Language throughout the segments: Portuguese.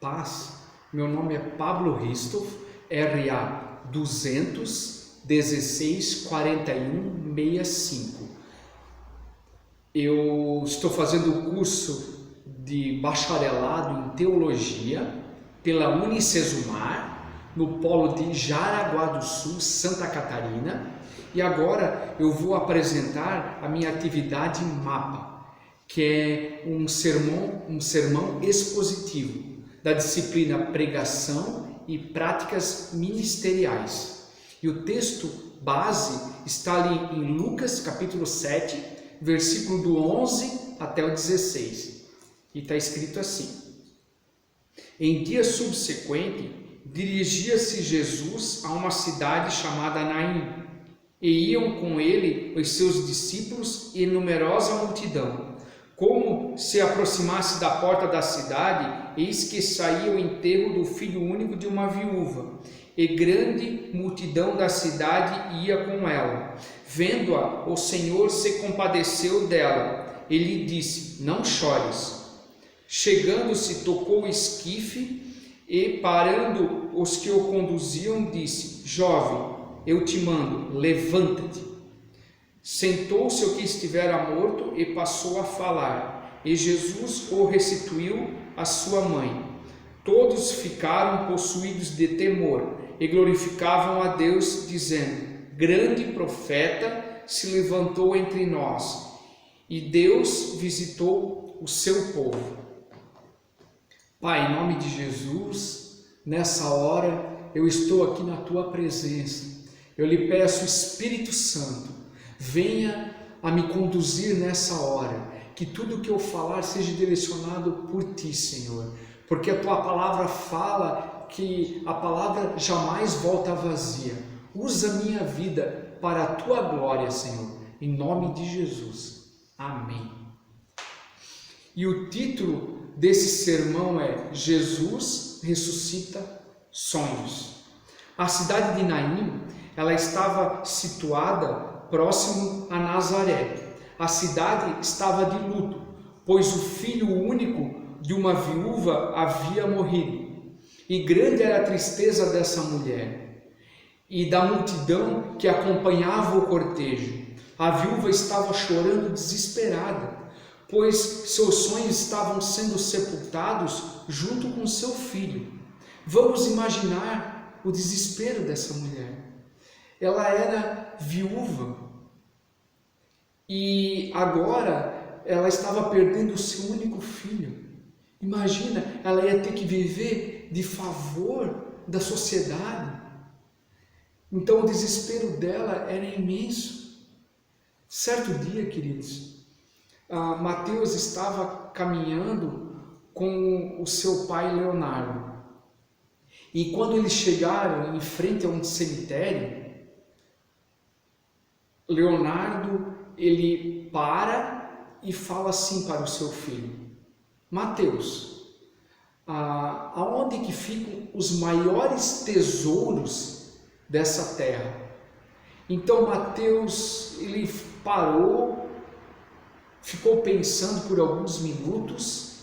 Paz, meu nome é Pablo Ristoff, RA 200 16 41 65. Eu estou fazendo o curso de bacharelado em teologia pela Unicesumar, no polo de Jaraguá do Sul, Santa Catarina, e agora eu vou apresentar a minha atividade em MAPA, que é um sermão expositivo da disciplina Pregação e Práticas Ministeriais. E o texto base está ali em Lucas capítulo 7, versículo do 11 até o 16. E está escrito assim: Em dia subsequente, dirigia-se Jesus a uma cidade chamada Naim, e iam com ele os seus discípulos e numerosa multidão. Como se aproximasse da porta da cidade, eis que saía o enterro do filho único de uma viúva, e grande multidão da cidade ia com ela. Vendo-a, o Senhor se compadeceu dela, e lhe disse: Não chores. Chegando-se, tocou o esquife, e parando os que o conduziam, disse: Jovem, eu te mando, levanta-te. Sentou-se o que estivera morto e passou a falar, e Jesus o restituiu à sua mãe. Todos ficaram possuídos de temor e glorificavam a Deus, dizendo: Grande profeta se levantou entre nós, e Deus visitou o seu povo. Pai, em nome de Jesus, nessa hora eu estou aqui na tua presença. Eu lhe peço, Espírito Santo, venha a me conduzir nessa hora, que tudo que eu falar seja direcionado por ti, Senhor, porque a tua palavra fala que a palavra jamais volta vazia. Usa a minha vida para a tua glória, Senhor, em nome de Jesus. Amém. E o título desse sermão é Jesus ressuscita sonhos. A cidade de Naim, ela estava situada próximo a Nazaré. A cidade estava de luto, pois o filho único de uma viúva havia morrido. E grande era a tristeza dessa mulher e da multidão que acompanhava o cortejo. A viúva estava chorando desesperada, pois seus sonhos estavam sendo sepultados junto com seu filho. Vamos imaginar o desespero dessa mulher. Ela era viúva e agora ela estava perdendo o seu único filho. Imagina, ela ia ter que viver de favor da sociedade. Então o desespero dela era imenso. Certo dia, queridos, Mateus estava caminhando com o seu pai Leonardo. E quando eles chegaram em frente a um cemitério, Leonardo, ele para e fala assim para o seu filho: Mateus, aonde que ficam os maiores tesouros dessa terra? Então Mateus, ele parou, ficou pensando por alguns minutos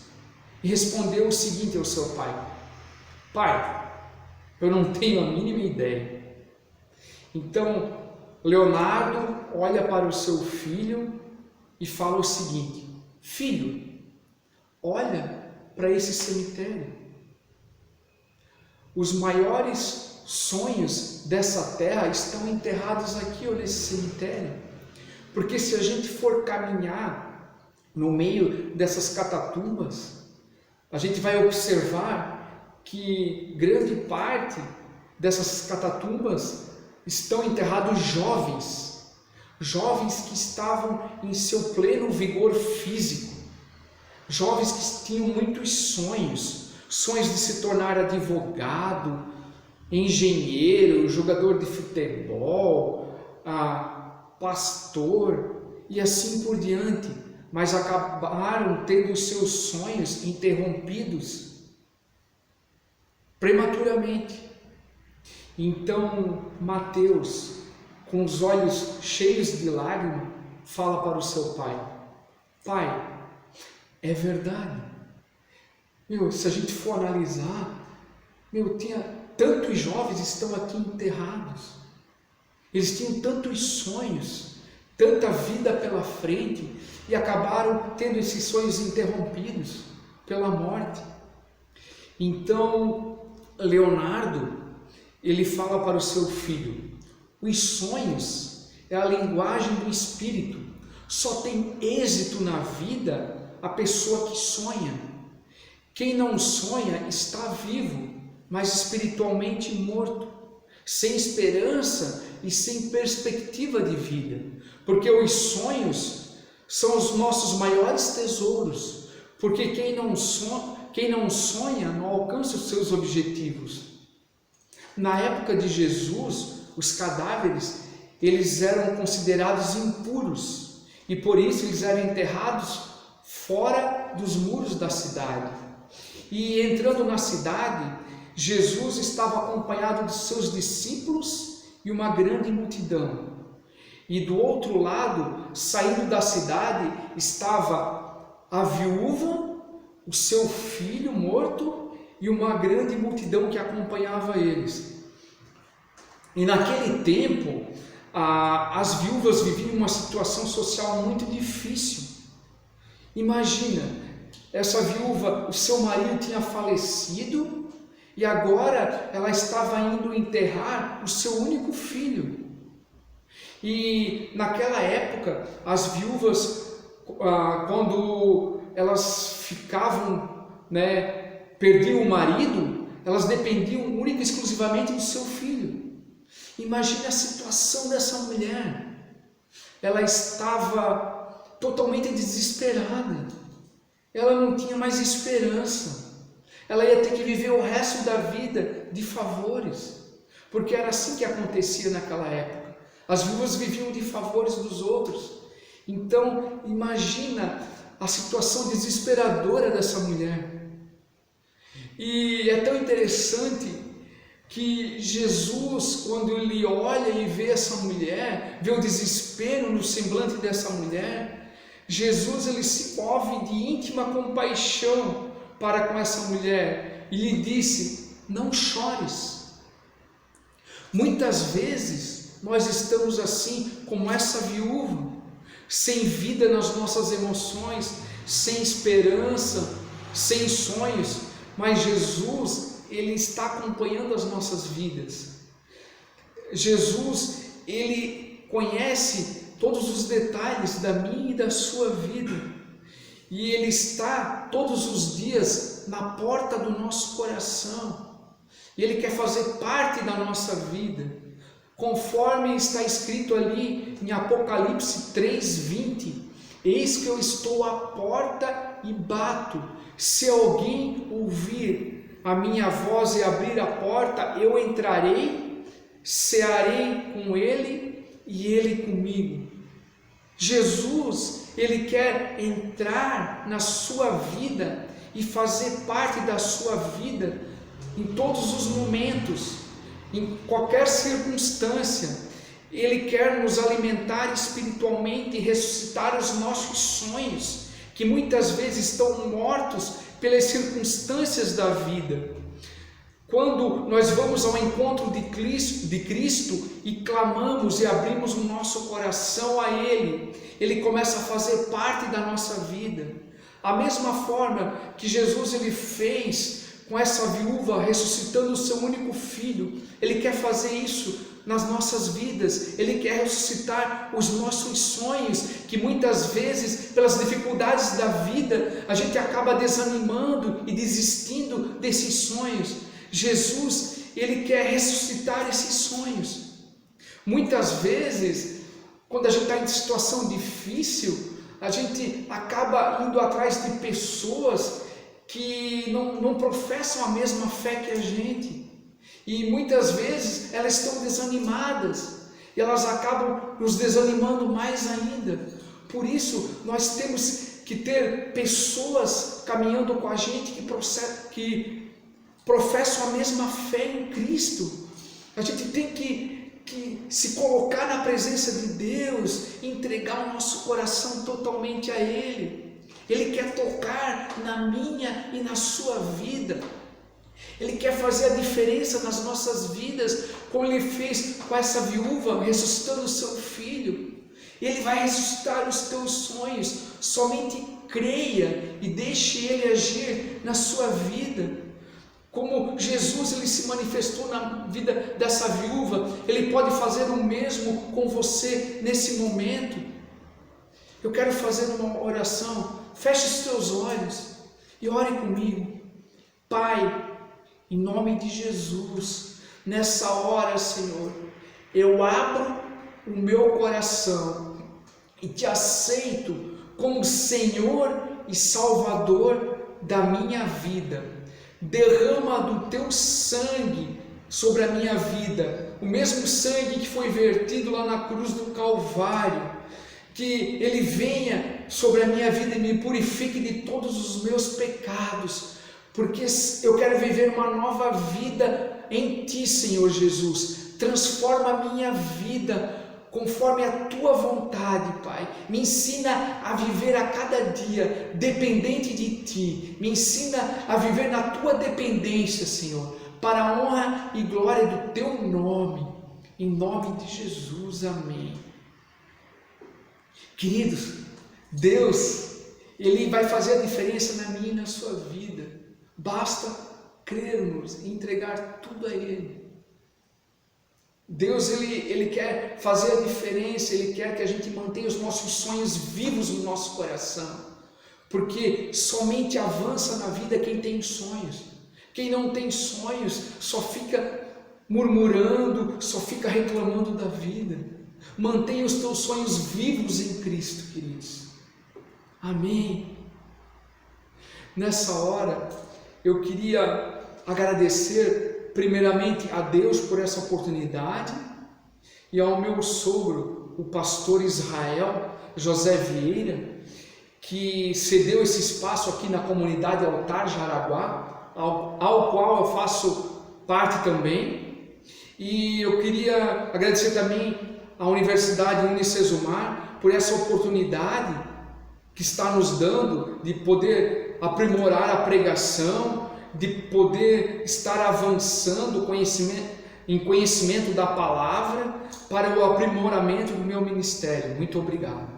e respondeu o seguinte ao seu pai: Pai, eu não tenho a mínima ideia. Então Leonardo olha para o seu filho e fala o seguinte: Filho, olha para esse cemitério. Os maiores sonhos dessa terra estão enterrados aqui, nesse cemitério. Porque se a gente for caminhar no meio dessas catatumbas, a gente vai observar que grande parte dessas catatumbas estão enterrados jovens que estavam em seu pleno vigor físico, jovens que tinham muitos sonhos de se tornar advogado, engenheiro, jogador de futebol, pastor e assim por diante, mas acabaram tendo os seus sonhos interrompidos prematuramente. Então Mateus, com os olhos cheios de lágrimas, fala para o seu pai: Pai, é verdade, Se a gente for analisar, tinha tantos jovens estão aqui enterrados. Eles tinham tantos sonhos, tanta vida pela frente e acabaram tendo esses sonhos interrompidos pela morte. Então, Leonardo, ele fala para o seu filho: os sonhos é a linguagem do espírito. Só tem êxito na vida a pessoa que sonha. Quem não sonha está vivo, mas espiritualmente morto, sem esperança e sem perspectiva de vida. Porque os sonhos são os nossos maiores tesouros. Porque quem não sonha não alcança os seus objetivos. Na época de Jesus, os cadáveres eles eram considerados impuros e por isso eles eram enterrados fora dos muros da cidade. E entrando na cidade, Jesus estava acompanhado de seus discípulos e uma grande multidão. E do outro lado, saindo da cidade, estava a viúva, o seu filho morto e uma grande multidão que acompanhava eles. E naquele tempo, as viúvas viviam uma situação social muito difícil. Imagina, essa viúva, o seu marido tinha falecido e agora ela estava indo enterrar o seu único filho. E naquela época, as viúvas, quando elas ficavam, perdiam o marido, elas dependiam única e exclusivamente do seu filho. Imagine a situação dessa mulher. Ela estava totalmente desesperada. Ela não tinha mais esperança. Ela ia ter que viver o resto da vida de favores, porque era assim que acontecia naquela época. As viúvas viviam de favores dos outros. Então, imagina a situação desesperadora dessa mulher. E é tão interessante que Jesus, quando ele olha e vê essa mulher, vê o desespero no semblante dessa mulher, Jesus ele se move de íntima compaixão para com essa mulher e lhe disse: não chores. Muitas vezes nós estamos assim como essa viúva, sem vida nas nossas emoções, sem esperança, sem sonhos, mas Jesus ele está acompanhando as nossas vidas. Jesus, ele conhece todos os detalhes da minha e da sua vida. E ele está todos os dias na porta do nosso coração. E ele quer fazer parte da nossa vida. Conforme está escrito ali em Apocalipse 3:20, eis que eu estou à porta e bato. Se alguém ouvir a minha voz e abrir a porta, eu entrarei, cearei com ele e ele comigo. Jesus, ele quer entrar na sua vida e fazer parte da sua vida em todos os momentos, em qualquer circunstância. Ele quer nos alimentar espiritualmente e ressuscitar os nossos sonhos, que muitas vezes estão mortos pelas circunstâncias da vida. Quando nós vamos ao encontro de Cristo e clamamos e abrimos o nosso coração a Ele, Ele começa a fazer parte da nossa vida. A mesma forma que Jesus ele fez com essa viúva ressuscitando o seu único filho, Ele quer fazer isso nas nossas vidas. Ele quer ressuscitar os nossos sonhos, que muitas vezes, pelas dificuldades da vida, a gente acaba desanimando e desistindo desses sonhos. Jesus, ele quer ressuscitar esses sonhos. Muitas vezes, quando a gente está em situação difícil, a gente acaba indo atrás de pessoas que não professam a mesma fé que a gente. E muitas vezes elas estão desanimadas e elas acabam nos desanimando mais ainda. Por isso nós temos que ter pessoas caminhando com a gente que professam a mesma fé em Cristo. A gente tem que se colocar na presença de Deus, entregar o nosso coração totalmente a Ele. Ele quer tocar na minha e na sua vida. Ele quer fazer a diferença nas nossas vidas, como Ele fez com essa viúva, ressuscitando o seu filho. Ele vai ressuscitar os teus sonhos. Somente creia e deixe Ele agir na sua vida. Como Jesus ele se manifestou na vida dessa viúva, Ele pode fazer o mesmo com você nesse momento. Eu quero fazer uma oração. Feche os teus olhos e ore comigo. Pai, em nome de Jesus, nessa hora, Senhor, eu abro o meu coração e te aceito como Senhor e Salvador da minha vida. Derrama do teu sangue sobre a minha vida, o mesmo sangue que foi vertido lá na cruz do Calvário. Que Ele venha sobre a minha vida e me purifique de todos os meus pecados, porque eu quero viver uma nova vida em Ti, Senhor Jesus. Transforma a minha vida conforme a Tua vontade, Pai. Me ensina a viver a cada dia dependente de Ti. Me ensina a viver na Tua dependência, Senhor, para a honra e glória do Teu nome. Em nome de Jesus, amém. Queridos, Deus, Ele vai fazer a diferença na minha e na sua vida. Basta crermos e entregar tudo a Ele. Deus, Ele quer fazer a diferença, Ele quer que a gente mantenha os nossos sonhos vivos no nosso coração. Porque somente avança na vida quem tem sonhos. Quem não tem sonhos só fica murmurando, só fica reclamando da vida. Mantenha os teus sonhos vivos em Cristo, queridos. Amém. Nessa hora, eu queria agradecer primeiramente a Deus por essa oportunidade e ao meu sogro, o pastor Israel José Vieira, que cedeu esse espaço aqui na comunidade Altar Jaraguá, ao qual eu faço parte também. E eu queria agradecer também a Universidade Unicesumar por essa oportunidade que está nos dando de poder aprimorar a pregação, de poder estar avançando em conhecimento da palavra para o aprimoramento do meu ministério. Muito obrigado.